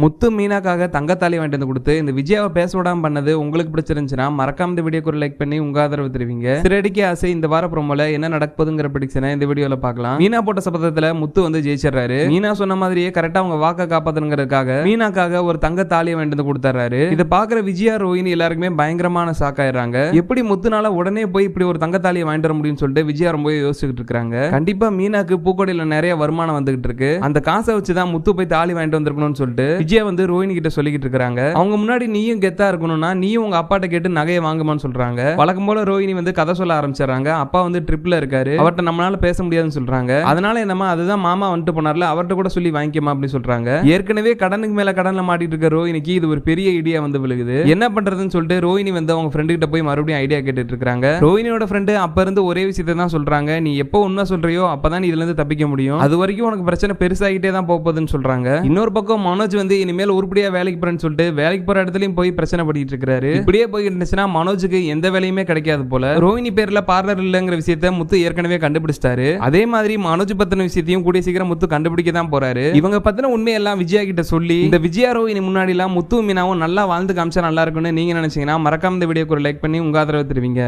முத்து மீனாக்காக தங்கத்தாலி வாங்கிட்டு வந்து கொடுத்து இந்த விஜயாவை பேச விடாம பண்ணது உங்களுக்கு பிடிச்சிருந்துச்சுன்னா மறக்காம இந்த வீடியோக்கு ஒரு லைக் பண்ணி உங்க ஆதரவு தெரிவிங்க. சிறடிக்கு ஆசை இந்த வார ப்ரோமோல என்ன நடக்குதுங்கிற பிடிச்சனை இந்த வீடியோல பார்க்கலாம். மீனா போட்ட சபதத்துல முத்து வந்து ஜெயிச்சிடறாரு. மீனா சொன்ன மாதிரியே கரெக்டா அவங்க வாக்க காப்பாத்தணுங்கிறதுக்காக மீனாக்காக ஒரு தங்க தாலியை வாங்கிட்டு வந்து கொடுத்துறாரு. இதை பாக்குற விஜயா ரோஹினி எல்லாருக்குமே பயங்கரமான ஷாக் ஆயிடுறாங்க. எப்படி முத்துனால உடனே போய் இப்படி ஒரு தங்க தாலியை வாங்கிட்டு வர முடியும்னு சொல்லிட்டு விஜயா ரொம்ப யோசிச்சுட்டு இருக்காங்க. கண்டிப்பா மீனாக்கு பூக்கோடையில நிறைய வருமானம் வந்துகிட்டு இருக்கு. அந்த காசை வச்சுதான் முத்து போய் தாலி வாங்கிட்டு வந்திருக்கணும்னு சொல்லிட்டு விஜயா வந்து ரோஹினி கிட்ட சொல்லிக்கிட்டு இருக்காங்க. அவங்க முன்னாடி நீயும் கெத்தா இருக்கணும்னா நீயும் உங்க அப்பாட்ட கேட்டு நகையை வாங்குமான்னு சொல்றாங்க. வழக்கம் போல ரோஹினி வந்து கதை சொல்ல ஆரம்பிச்சாங்க. அப்பா வந்து ட்ரிப்ல இருக்காரு, அவர்கிட்ட நம்மளால பேச முடியாதுன்னு சொல்றாங்க. அதனால என்னமா அதுதான் மாமா வந்துட்டு போனார்ல, அவர்கிட்ட கூட சொல்லி வாங்கிக்கமா அப்படின்னு சொல்றாங்க. ஏற்கனவே கடனுக்கு மேல கடன்ல மாட்டிட்டு இருக்க ரோஹினிக்கு இது ஒரு பெரிய ஐடியா வந்து விழுகுது. என்ன பண்றதுன்னு சொல்லிட்டு ரோஹினி வந்து அவங்க ஃப்ரெண்டு கிட்ட போய் மறுபடியும் ஐடியா கேட்டுட்டு இருக்காங்க. ரோஹினியோட ஃப்ரெண்டு அப்ப இருந்து ஒரே விஷயத்தை தான் சொல்றாங்க, நீ எப்போ உண்மை சொல்றியோ அப்பதான் இதுல இருந்து தப்பிக்க முடியும், அது வரைக்கும் உனக்கு பிரச்சனை பெருசாகிட்டே தான் போகுதுன்னு சொல்றாங்க. இன்னொரு பக்கம் மனோஜ் வந்து இனிமேல் உருப்படியா வேலைக்கு போறேன்னு சொல்லிட்டு வேலைக்கு போற இடத்துலயும் போய் பிரச்சனை பண்ணிட்டு இருக்காரு. இப்படியே போயிட்டு இருந்துச்சுன்னா மனோஜுக்கு எந்த வேலையுமே கிடைக்காது போல. ரோஹினி பேர்ல பார்லர் இல்லங்கிற விஷயத்த முத்து ஏற்கனவே கண்டுபிடிச்சிட்டாரு. அதே மாதிரி மனோஜ் பத்தின விஷயத்தையும் கூடிய சீக்கிரம் முத்து கண்டுபிடிக்க தான் போறாரு. இவங்க பத்தின உண்மையெல்லாம் விஜயா கிட்ட சொல்லி இந்த விஜயா ரோஹினி முன்னாடி எல்லாம் முத்து மீனாவும் நல்லா வாழ்ந்து காமிச்சா நல்லா இருக்கும்னு நீங்க நினைச்சீங்கன்னா மறக்காம இந்த வீடியோக்கு ஒரு லைக் பண்ணி உங்க ஆதரவு தெரிவிங்க.